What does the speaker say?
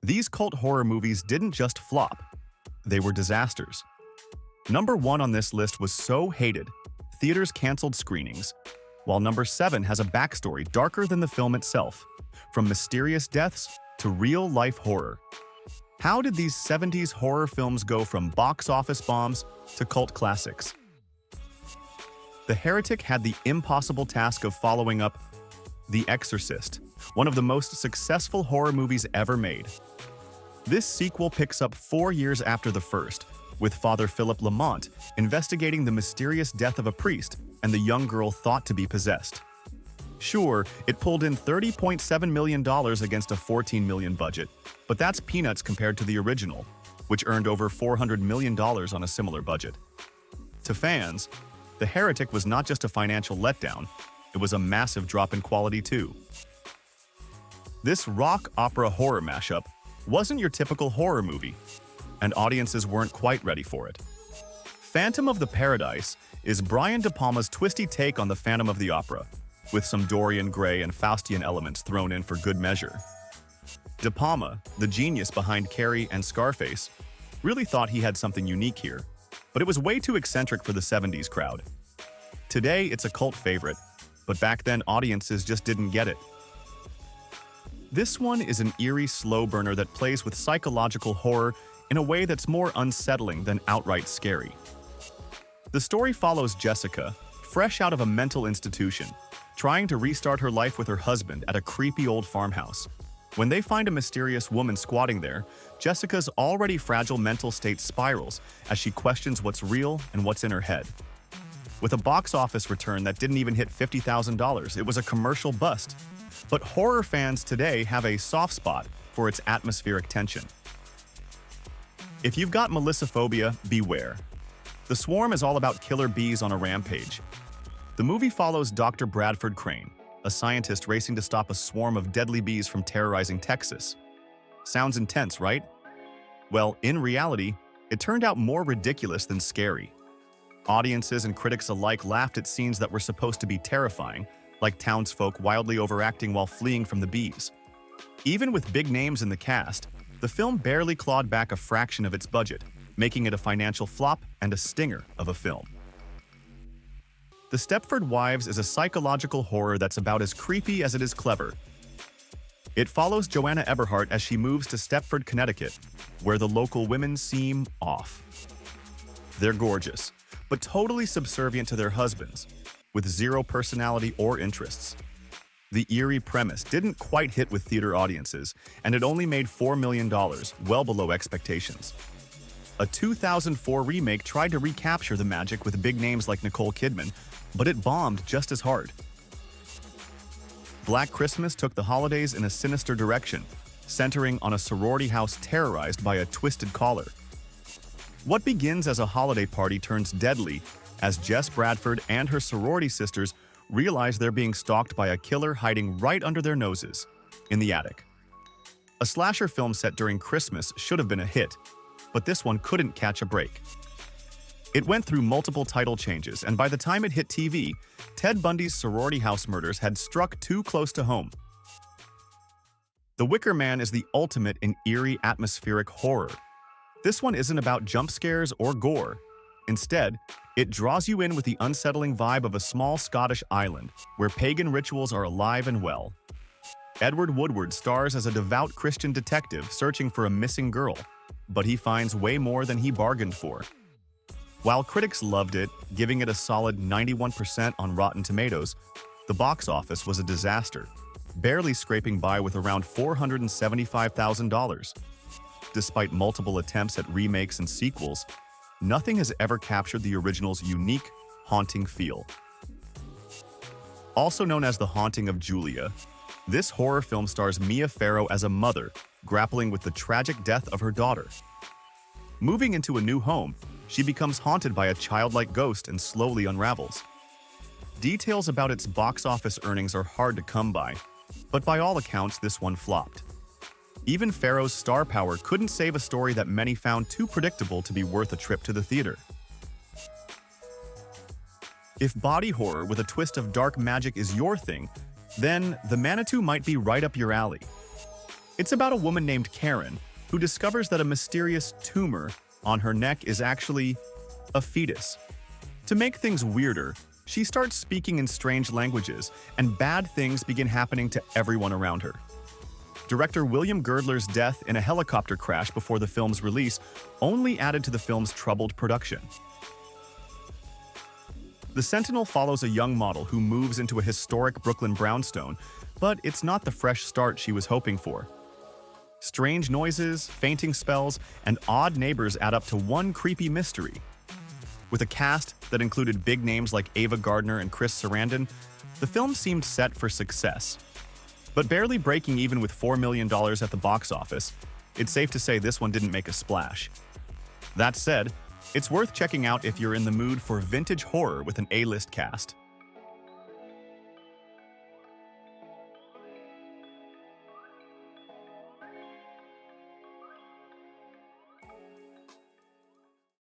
These cult horror movies didn't just flop, they were disasters. Number 1 on this list was so hated, theaters canceled screenings, while number 7 has a backstory darker than the film itself, from mysterious deaths to real-life horror. How did these 70s horror films go from box office bombs to cult classics? The Heretic had the impossible task of following up The Exorcist, one of the most successful horror movies ever made. This sequel picks up 4 years after the first, with Father Philip Lamont investigating the mysterious death of a priest and the young girl thought to be possessed. Sure, it pulled in $30.7 million against a $14 million budget, but that's peanuts compared to the original, which earned over $400 million on a similar budget. To fans, The Heretic was not just a financial letdown, it was a massive drop in quality too. This rock opera horror mashup wasn't your typical horror movie, and audiences weren't quite ready for it. Phantom of the Paradise is Brian De Palma's twisty take on the Phantom of the Opera, with some Dorian Gray and Faustian elements thrown in for good measure. De Palma, the genius behind Carrie and Scarface, really thought he had something unique here, but it was way too eccentric for the 70s crowd. Today, it's a cult favorite, but back then audiences just didn't get it. This one is an eerie slow burner that plays with psychological horror in a way that's more unsettling than outright scary. The story follows Jessica, fresh out of a mental institution, trying to restart her life with her husband at a creepy old farmhouse. When they find a mysterious woman squatting there, Jessica's already fragile mental state spirals as she questions what's real and what's in her head. With a box office return that didn't even hit $50,000, it was a commercial bust. But horror fans today have a soft spot for its atmospheric tension. If you've got melissophobia, beware. The Swarm is all about killer bees on a rampage. The movie follows Dr. Bradford Crane, a scientist racing to stop a swarm of deadly bees from terrorizing Texas. Sounds intense, right? Well, in reality, it turned out more ridiculous than scary. Audiences and critics alike laughed at scenes that were supposed to be terrifying, like townsfolk wildly overacting while fleeing from the bees. Even with big names in the cast, the film barely clawed back a fraction of its budget, making it a financial flop and a stinger of a film. The Stepford Wives is a psychological horror that's about as creepy as it is clever. It follows Joanna Eberhardt as she moves to Stepford, Connecticut, where the local women seem off. They're gorgeous, but totally subservient to their husbands, with zero personality or interests. The eerie premise didn't quite hit with theater audiences, and it only made $4 million, well below expectations. A 2004 remake tried to recapture the magic with big names like Nicole Kidman, but it bombed just as hard. Black Christmas took the holidays in a sinister direction, centering on a sorority house terrorized by a twisted caller. What begins as a holiday party turns deadly as Jess Bradford and her sorority sisters realize they're being stalked by a killer hiding right under their noses, in the attic. A slasher film set during Christmas should have been a hit, but this one couldn't catch a break. It went through multiple title changes, and by the time it hit TV, Ted Bundy's sorority house murders had struck too close to home. The Wicker Man is the ultimate in eerie atmospheric horror. This one isn't about jump scares or gore. Instead, it draws you in with the unsettling vibe of a small Scottish island where pagan rituals are alive and well. Edward Woodward stars as a devout Christian detective searching for a missing girl, but he finds way more than he bargained for. While critics loved it, giving it a solid 91% on Rotten Tomatoes, the box office was a disaster, barely scraping by with around $475,000. Despite multiple attempts at remakes and sequels, nothing has ever captured the original's unique, haunting feel. Also known as The Haunting of Julia, this horror film stars Mia Farrow as a mother grappling with the tragic death of her daughter. Moving into a new home, she becomes haunted by a childlike ghost and slowly unravels. Details about its box office earnings are hard to come by, but by all accounts, this one flopped. Even Farrow's star power couldn't save a story that many found too predictable to be worth a trip to the theater. If body horror with a twist of dark magic is your thing, then the Manitou might be right up your alley. It's about a woman named Karen who discovers that a mysterious tumor on her neck is actually a fetus. To make things weirder, she starts speaking in strange languages, and bad things begin happening to everyone around her. Director William Girdler's death in a helicopter crash before the film's release only added to the film's troubled production. The Sentinel follows a young model who moves into a historic Brooklyn brownstone, but it's not the fresh start she was hoping for. Strange noises, fainting spells, and odd neighbors add up to one creepy mystery. With a cast that included big names like Ava Gardner and Chris Sarandon, the film seemed set for success. But barely breaking even with $4 million at the box office, it's safe to say this one didn't make a splash. That said, it's worth checking out if you're in the mood for vintage horror with an A-list cast.